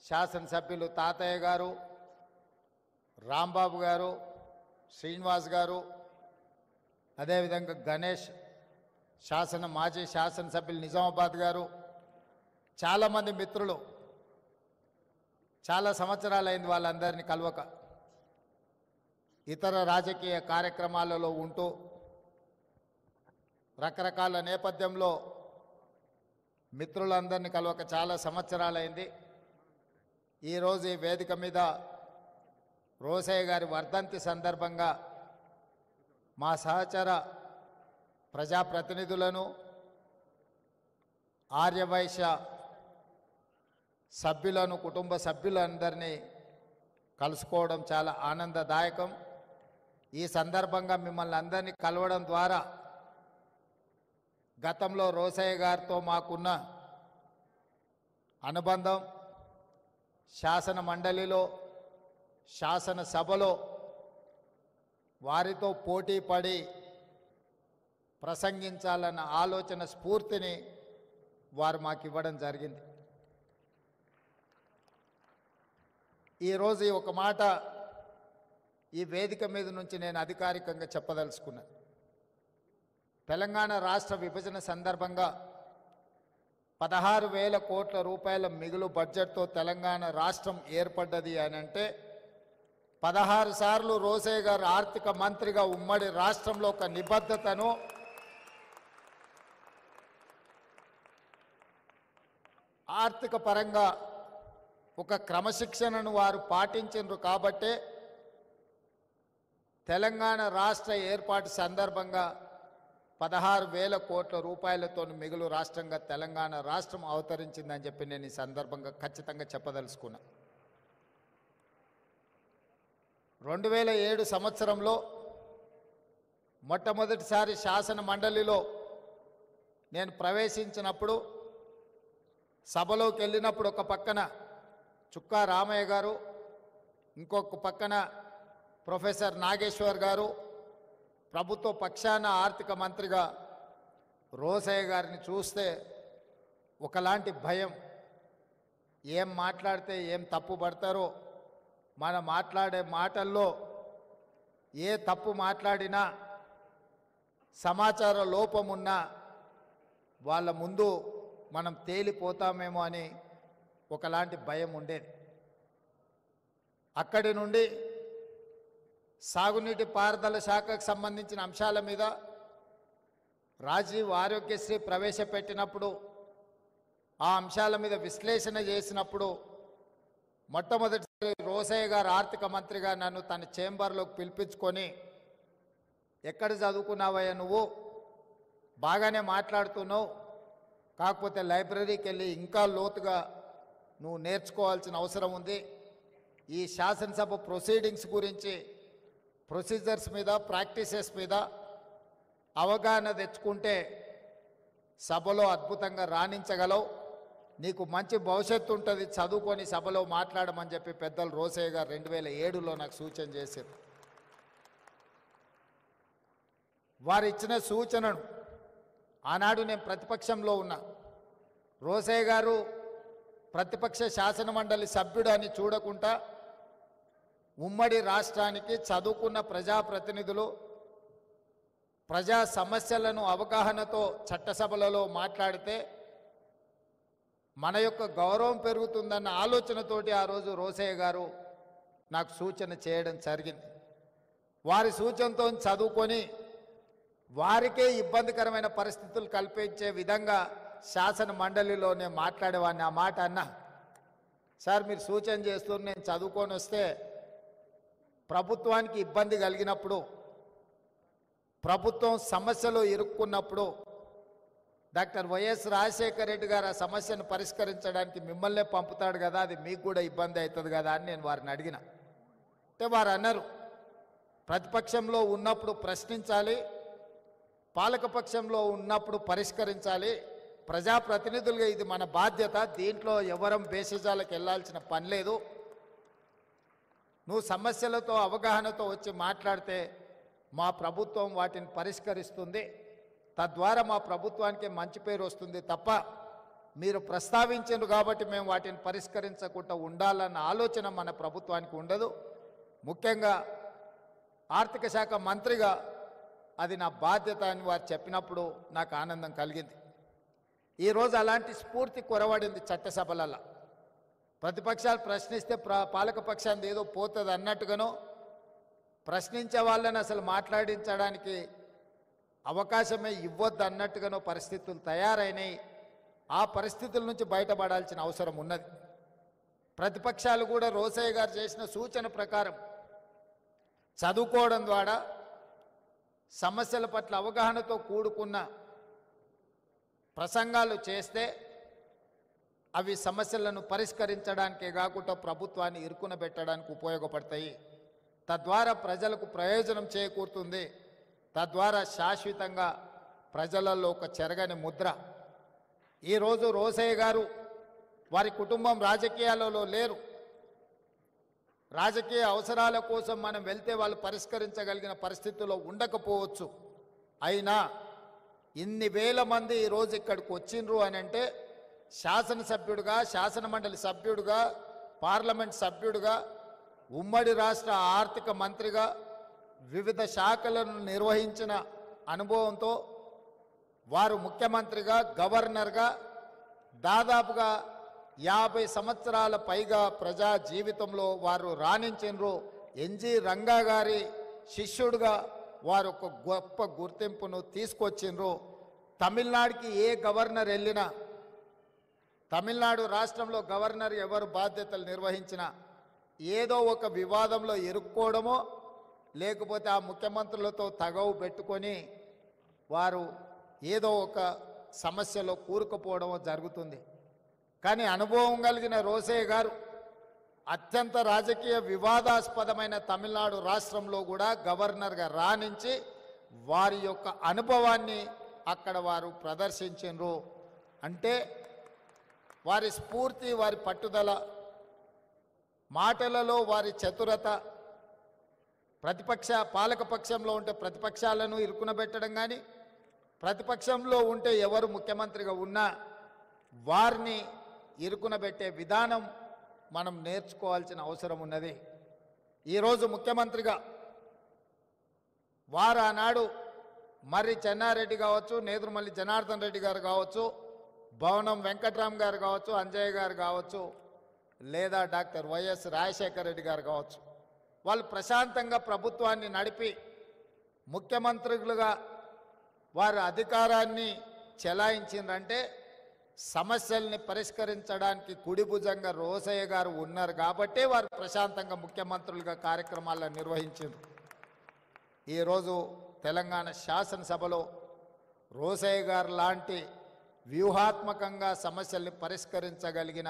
శాసనసభ్యులు తాతయ్య గారు, రాంబాబు గారు, శ్రీనివాస్ గారు, అదేవిధంగా గణేష్ మాజీ శాసనసభ్యులు నిజామాబాద్ గారు, చాలామంది మిత్రులు, చాలా సంవత్సరాలైంది వాళ్ళందరినీ కలవక. ఇతర రాజకీయ కార్యక్రమాలలో ఉంటూ రకరకాల నేపథ్యంలో మిత్రులందరినీ కలవక చాలా సంవత్సరాలైంది. ఈరోజు ఈ వేదిక మీద రోసయ్య గారి వర్ధంతి సందర్భంగా మా సహచర ప్రజాప్రతినిధులను, ఆర్యవైశ్య సభ్యులను, కుటుంబ సభ్యులందరినీ కలుసుకోవడం చాలా ఆనందదాయకం. ఈ సందర్భంగా మిమ్మల్ని అందరినీ కలవడం ద్వారా గతంలో రోసయ్య గారితో మాకున్న అనుబంధం, శాసన మండలిలో, శాసనసభలో వారితో పోటీ పడి ప్రసంగించాలన్న ఆలోచన, స్ఫూర్తిని వారు మాకు ఇవ్వడం జరిగింది. ఈరోజు ఒక మాట ఈ వేదిక మీద నుంచి నేను అధికారికంగా చెప్పదలుచుకున్నాను. తెలంగాణ రాష్ట్ర విభజన సందర్భంగా 16,000 కోట్ల రూపాయల మిగులు బడ్జెట్తో తెలంగాణ రాష్ట్రం ఏర్పడ్డది అని అంటే 16 సార్లు రోసయ్య గారు ఆర్థిక మంత్రిగా ఉమ్మడి రాష్ట్రంలో ఒక నిబద్ధతను, ఆర్థిక పరంగా ఒక క్రమశిక్షణను వారు పాటించారు. కాబట్టే తెలంగాణ రాష్ట్ర ఏర్పాటు సందర్భంగా 16,000 కోట్ల రూపాయలతో మిగులు రాష్ట్రంగా తెలంగాణ రాష్ట్రం అవతరించిందని చెప్పి నేను ఈ సందర్భంగా ఖచ్చితంగా చెప్పదలుచుకున్నా. 2007 సంవత్సరంలో మొట్టమొదటిసారి శాసన మండలిలో నేను ప్రవేశించినప్పుడు, సభలోకి వెళ్ళినప్పుడు ఒక పక్కన చుక్కా రామయ్య గారు, ఇంకొక పక్కన ప్రొఫెసర్ నాగేశ్వర్ గారు, ప్రభుత్వ పక్షాన ఆర్థిక మంత్రిగా రోసయ్య గారిని చూస్తే ఒకలాంటి భయం. ఏం మాట్లాడితే ఏం తప్పు పడతారో, మనం మాట్లాడే మాటల్లో ఏ తప్పు మాట్లాడినా, సమాచార లోపమున్నా వాళ్ళ ముందు మనం తేలిపోతామేమో అని ఒకలాంటి భయం ఉండేది. అక్కడి నుండి సాగునీటి పారుదల శాఖకు సంబంధించిన అంశాల మీద రాజీవ్ ఆరోగ్యశ్రీ ప్రవేశపెట్టినప్పుడు, ఆ అంశాల మీద విశ్లేషణ చేసినప్పుడు మొట్టమొదటిసారి రోసయ్య గారు ఆర్థిక మంత్రిగా నన్ను తన చేంబర్లోకి పిలిపించుకొని, ఎక్కడ చదువుకున్నావయ్యా నువ్వు, బాగానే మాట్లాడుతున్నావు, కాకపోతే లైబ్రరీకి వెళ్ళి ఇంకా లోతుగా నువ్వు నేర్చుకోవాల్సిన అవసరం ఉంది. ఈ శాసనసభ ప్రొసీడింగ్స్ గురించి, ప్రొసీజర్స్ మీద, ప్రాక్టీసెస్ మీద అవగాహన తెచ్చుకుంటే సభలో అద్భుతంగా రాణించగలవు, నీకు మంచి భవిష్యత్తు ఉంటుంది, చదువుకొని సభలో మాట్లాడమని చెప్పి పెద్దలు రోసయ్య గారు 2007లో నాకు సూచన చేశారు. వారు ఇచ్చిన సూచనను ఆనాడు నేను ప్రతిపక్షంలో ఉన్నా. రోసయ్య గారు ప్రతిపక్ష శాసన మండలి సభ్యుడు అని చూడకుండా ఉమ్మడి రాష్ట్రానికి చదువుకున్న ప్రజాప్రతినిధులు ప్రజా సమస్యలను అవగాహనతో చట్టసభలలో మాట్లాడితే మన యొక్క గౌరవం పెరుగుతుందన్న ఆలోచనతోటి ఆ రోజు రోసయ్య గారు నాకు సూచన చేయడం జరిగింది. వారి సూచనతో చదువుకొని వారికే ఇబ్బందికరమైన పరిస్థితులు కల్పించే విధంగా శాసన మండలిలోనే మాట్లాడేవాడిని. ఆ మాట అన్నా, సార్ మీరు సూచన చేస్తూ నేను చదువుకొని వస్తే ప్రభుత్వానికి ఇబ్బంది కలిగినప్పుడు, ప్రభుత్వం సమస్యలో ఇరుక్కున్నప్పుడు డాక్టర్ వైఎస్ రాజశేఖర రెడ్డి గారు ఆ సమస్యను పరిష్కరించడానికి మిమ్మల్నే పంపుతాడు కదా, అది మీకు కూడా ఇబ్బంది అవుతుంది కదా అని నేను వారిని అడిగిన. అంటే వారు అన్నారు, ప్రతిపక్షంలో ఉన్నప్పుడు ప్రశ్నించాలి, పాలకపక్షంలో ఉన్నప్పుడు పరిష్కరించాలి, ప్రజాప్రతినిధులుగా ఇది మన బాధ్యత, దీంట్లో ఎవరం బేసిజాలకు వెళ్ళాల్సిన పని లేదు, నువ్వు సమస్యలతో అవగాహనతో వచ్చి మాట్లాడితే మా ప్రభుత్వం వాటిని పరిష్కరిస్తుంది, తద్వారా మా ప్రభుత్వానికి మంచి పేరు వస్తుంది తప్ప మీరు ప్రస్తావించారు కాబట్టి మేము వాటిని పరిష్కరించకుండా ఉండాలన్న ఆలోచన మన ప్రభుత్వానికి ఉండదు. ముఖ్యంగా ఆర్థిక శాఖ మంత్రిగా అది నా బాధ్యత అని వారు చెప్పినప్పుడు నాకు ఆనందం కలిగింది. ఈరోజు అలాంటి స్ఫూర్తి కొరవడింది చట్టసభలలో. ప్రతిపక్షాలు ప్రశ్నిస్తే పాలకపక్షాన్ని ఏదో పోతుంది అన్నట్టుగానో, ప్రశ్నించే వాళ్ళని అసలు మాట్లాడించడానికి అవకాశమే ఇవ్వద్దు అన్నట్టుగానో పరిస్థితులు తయారైనాయి. ఆ పరిస్థితుల నుంచి బయటపడాల్సిన అవసరం ఉన్నది. ప్రతిపక్షాలు కూడా రోసయ్య గారు చేసిన సూచన ప్రకారం చదువుకోవడం ద్వారా సమస్యల పట్ల అవగాహనతో కూడుకున్న ప్రసంగాలు చేస్తే అవి సమస్యలను పరిష్కరించడానికే కాకుండా ప్రభుత్వాన్ని ఇరుకున పెట్టడానికి ఉపయోగపడతాయి. తద్వారా ప్రజలకు ప్రయోజనం చేకూరుతుంది. తద్వారా శాశ్వతంగా ప్రజలలో ఒక చెరగని ముద్ర. ఈరోజు రోసయ్య గారు వారి కుటుంబం రాజకీయాలలో లేరు. రాజకీయ అవసరాల కోసం మనం వెళ్తే వాళ్ళు పరిష్కరించగలిగిన పరిస్థితుల్లో ఉండకపోవచ్చు. అయినా ఇన్ని వేల మంది ఈరోజు ఇక్కడికి వచ్చిండ్రు అని అంటే శాసనసభ్యుడిగా, శాసనమండలి సభ్యుడిగా, పార్లమెంట్ సభ్యుడిగా, ఉమ్మడి రాష్ట్ర ఆర్థిక మంత్రిగా వివిధ శాఖలను నిర్వహించిన అనుభవంతో వారు ముఖ్యమంత్రిగా, గవర్నర్గా దాదాపుగా 50 సంవత్సరాల పైగా ప్రజా జీవితంలో వారు రాణించినరు. ఎన్జి రంగా గారి శిష్యుడిగా వారు ఒక గొప్ప గుర్తింపును తీసుకొచ్చిండ్రు. తమిళనాడుకి ఏ గవర్నర్ వెళ్ళినా, తమిళనాడు రాష్ట్రంలో గవర్నర్ ఎవరు బాధ్యతలు నిర్వహించినా ఏదో ఒక వివాదంలో ఇరుక్కోవడమో లేకపోతే ఆ ముఖ్యమంత్రులతో తగవు పెట్టుకొని వారు ఏదో ఒక సమస్యలో కూరుకుపోవడమో జరుగుతుంది. కానీ అనుభవం కలిగిన రోసయ్య గారు అత్యంత రాజకీయ వివాదాస్పదమైన తమిళనాడు రాష్ట్రంలో కూడా గవర్నర్గా రాణించి వారి యొక్క అనుభవాన్ని అక్కడ వారు ప్రదర్శించారు. అంటే వారి స్ఫూర్తి, వారి పట్టుదల, మాటలలో వారి చతురత, పాలకపక్షంలో ఉంటే ప్రతిపక్షాలను ఇరుకునబెట్టడం కానీ, ప్రతిపక్షంలో ఉంటే ఎవరు ముఖ్యమంత్రిగా ఉన్నా వారిని ఇరుకునబెట్టే విధానం మనం నేర్చుకోవాల్సిన అవసరం ఉన్నది. ఈరోజు ముఖ్యమంత్రిగా వారు ఆనాడు మర్రి చెన్నారెడ్డి కావచ్చు, నేదురుమల్లి జనార్దన్ రెడ్డి గారు కావచ్చు, భవనం వెంకట్రామ్ గారు కావచ్చు, అంజయ్య గారు కావచ్చు, లేదా డాక్టర్ వైఎస్ రాజశేఖర రెడ్డి గారు కావచ్చు, వాళ్ళు ప్రశాంతంగా ప్రభుత్వాన్ని నడిపి ముఖ్యమంత్రులుగా వారు అధికారాన్ని చెలాయించిందంటే సమస్యల్ని పరిష్కరించడానికి కుడిభుజంగా రోసయ్య గారు ఉన్నారు కాబట్టి వారు ప్రశాంతంగా ముఖ్యమంత్రులుగా కార్యక్రమాలను నిర్వహించారు. ఈరోజు తెలంగాణ శాసనసభలో రోసయ్య గారు లాంటి వ్యూహాత్మకంగా సమస్యల్ని పరిష్కరించగలిగిన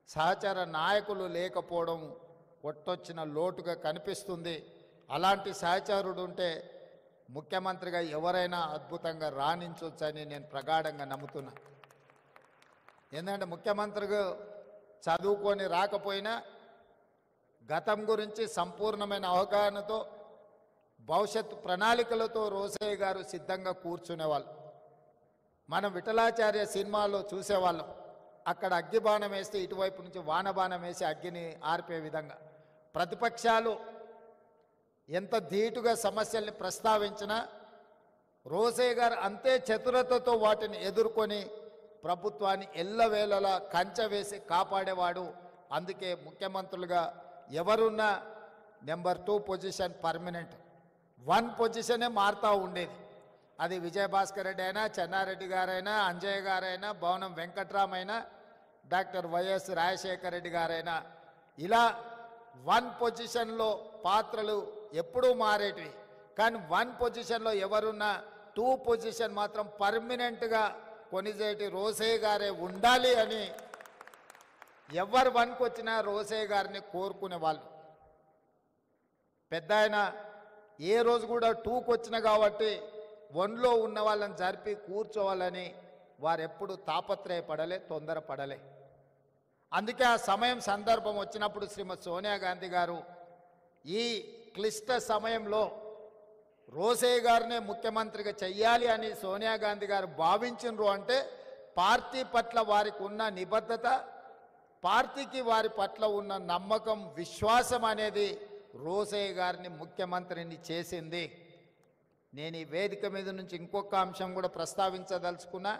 సహచర నాయకులు లేకపోవడం కొట్టొచ్చిన లోటుగా కనిపిస్తుంది. అలాంటి సహచరుడు ఉంటే ముఖ్యమంత్రిగా ఎవరైనా అద్భుతంగా రాణించవచ్చని నేను ప్రగాఢంగా నమ్ముతున్నా. ఎందుకంటే ముఖ్యమంత్రిగా చదువుకొని రాకపోయినా గతం గురించి సంపూర్ణమైన అవగాహనతో, భవిష్యత్తు ప్రణాళికలతో రోసయ్య గారు సిద్ధంగా కూర్చునేవాళ్ళు. మనం విఠలాచార్య సినిమాలో చూసేవాళ్ళం. అక్కడ అగ్గిబాణం వేస్తే ఇటువైపు నుంచి వానబాణం వేసి అగ్గిని ఆర్పే విధంగా ప్రతిపక్షాలు ఎంత ధీటుగా సమస్యల్ని ప్రస్తావించినా రోసయ్య గారు అంతే చతురతతో వాటిని ఎదుర్కొని ప్రభుత్వాన్ని ఎల్లవేళలా కంచె వేసి కాపాడేవాడు. అందుకే ముఖ్యమంత్రులుగా ఎవరున్నా నెంబర్ 2 పొజిషన్ పర్మనెంట్, 1 పొజిషనే మారుతూ ఉండేది. అది విజయభాస్కర్ రెడ్డి అయినా, చెన్నారెడ్డి గారైనా, అంజయ్య గారైనా, భవనం వెంకట్రామైనా, డాక్టర్ వైఎస్ రాజశేఖర రెడ్డి గారైనా, ఇలా 1 పొజిషన్లో పాత్రలు ఎప్పుడూ మారేటివి. కానీ 1 పొజిషన్లో ఎవరున్నా 2 పొజిషన్ మాత్రం పర్మనెంట్గా కొనిజేటి రోసయ్య గారే ఉండాలి అని ఎవరు 1కి వచ్చినా రోసయ్య గారిని కోరుకునే వాళ్ళు. పెద్ద ఆయన ఏ రోజు కూడా 2కి వచ్చిన కాబట్టి 1లో ఉన్న వాళ్ళని జరిపి కూర్చోవాలని వారెప్పుడు తాపత్రయపడలే, తొందరపడలే. అందుకే ఆ సమయం సందర్భం వచ్చినప్పుడు శ్రీమతి సోనియా గాంధీ గారు ఈ క్లిష్ట సమయంలో రోసయ్య గారినే ముఖ్యమంత్రిగా చెయ్యాలి అని సోనియా గాంధీ గారు భావించినరు. అంటే పార్టీ పట్ల వారికి ఉన్న నిబద్ధత, పార్టీకి వారి పట్ల ఉన్న నమ్మకం, విశ్వాసం అనేది రోసయ్య గారిని ముఖ్యమంత్రిని చేసింది. నేను ఈ వేదిక మీద నుంచి ఇంకొక అంశం కూడా ప్రస్తావించదలుచుకున్నా.